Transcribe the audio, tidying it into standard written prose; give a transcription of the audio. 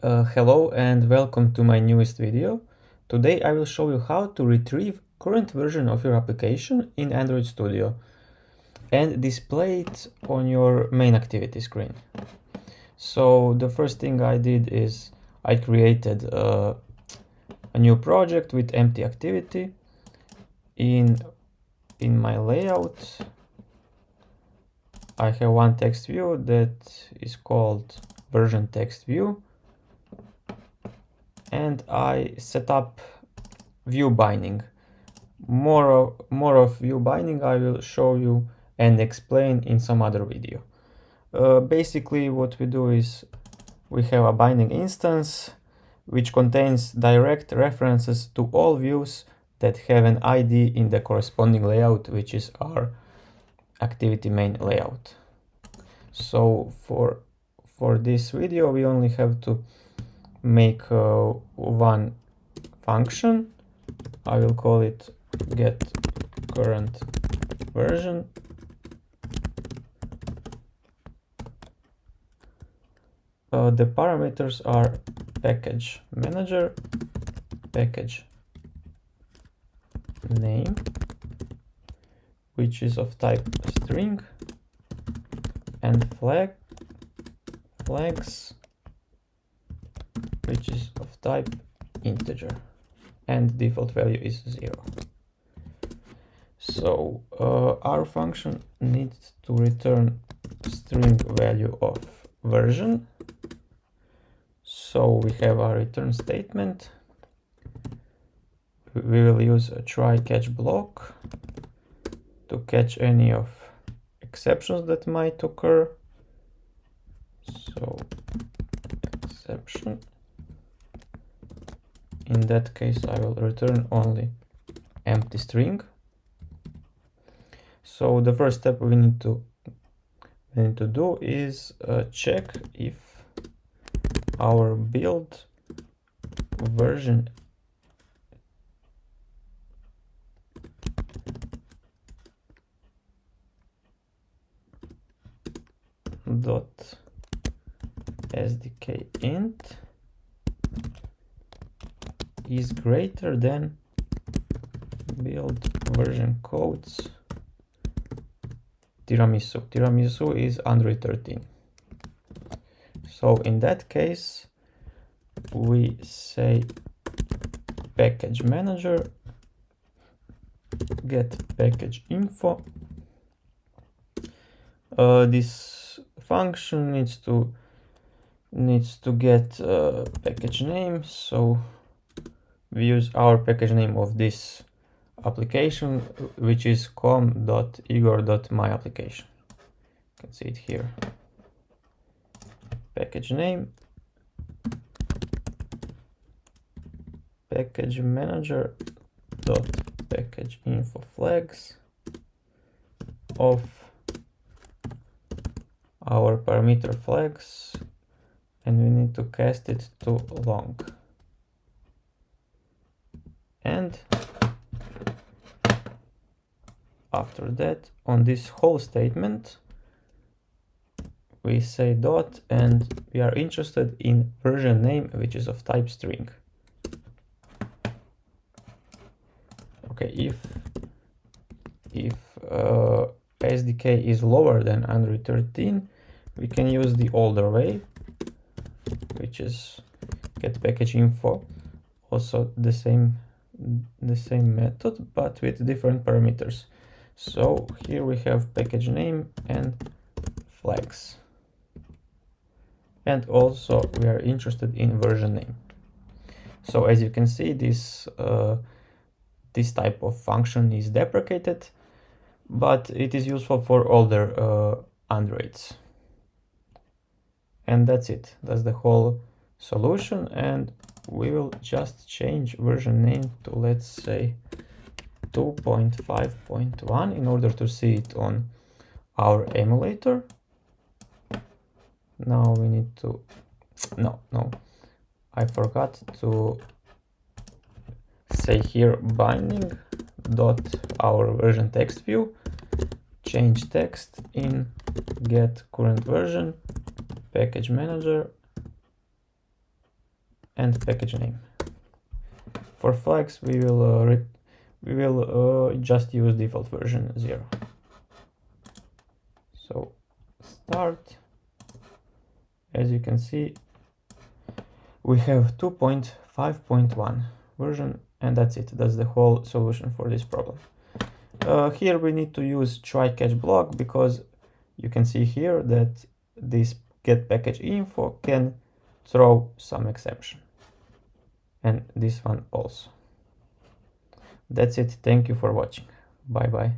Hello and welcome to my newest video. Today I will show you how to retrieve current version of your application in Android Studio and display it on your main activity screen. So the first thing I did is I created a new project with empty activity. In my layout I have one text view that is called version text view, and I set up view binding. More of view binding I will show you and explain in some other video. Basically what we do is we have a binding instance which contains direct references to all views that have an ID in the corresponding layout, which is our activity main layout. So for this video we only have to make one function. I will call it get current version. The parameters are package manager, package name, which is of type string, and flags, which is of type integer, and default value is 0. So our function needs to return string value of version. So we have our return statement. We will use a try catch block to catch any of exceptions that might occur. So exception. In that case I will return only empty string. So the first step we need to do is check if our build version .sdk int is greater than build version codes tiramisu. Tiramisu is Android 13. So in that case we say package manager get package info. This function needs to get package name, so we use our package name of this application, which is com.igor.myapplication. You can see it here. Package name, package manager dot package info flags of our parameter flags, and we need to cast it to long. And after that, on this whole statement we say dot, and we are interested in version name, which is of type string. Okay, if SDK is lower than Android 13, we can use the older way, which is get package info, also the same method but with different parameters. So here we have package name and flags, and also we are interested in version name. So as you can see, this type of function is deprecated, but it is useful for older Androids. And that's it. That's the whole solution, and we will just change version name to, let's say, 2.5.1 in order to see it on our emulator. Now we need to no, I forgot to say here binding dot our version text view, change text in get current version package manager and package name. For flags, we will just use default version 0. So start. As you can see, we have 2.5.1 version, and that's it. That's the whole solution for this problem. Here we need to use try catch block, because you can see here that this get package info can throw some exception, and this one also. That's it. Thank you for watching. Bye bye.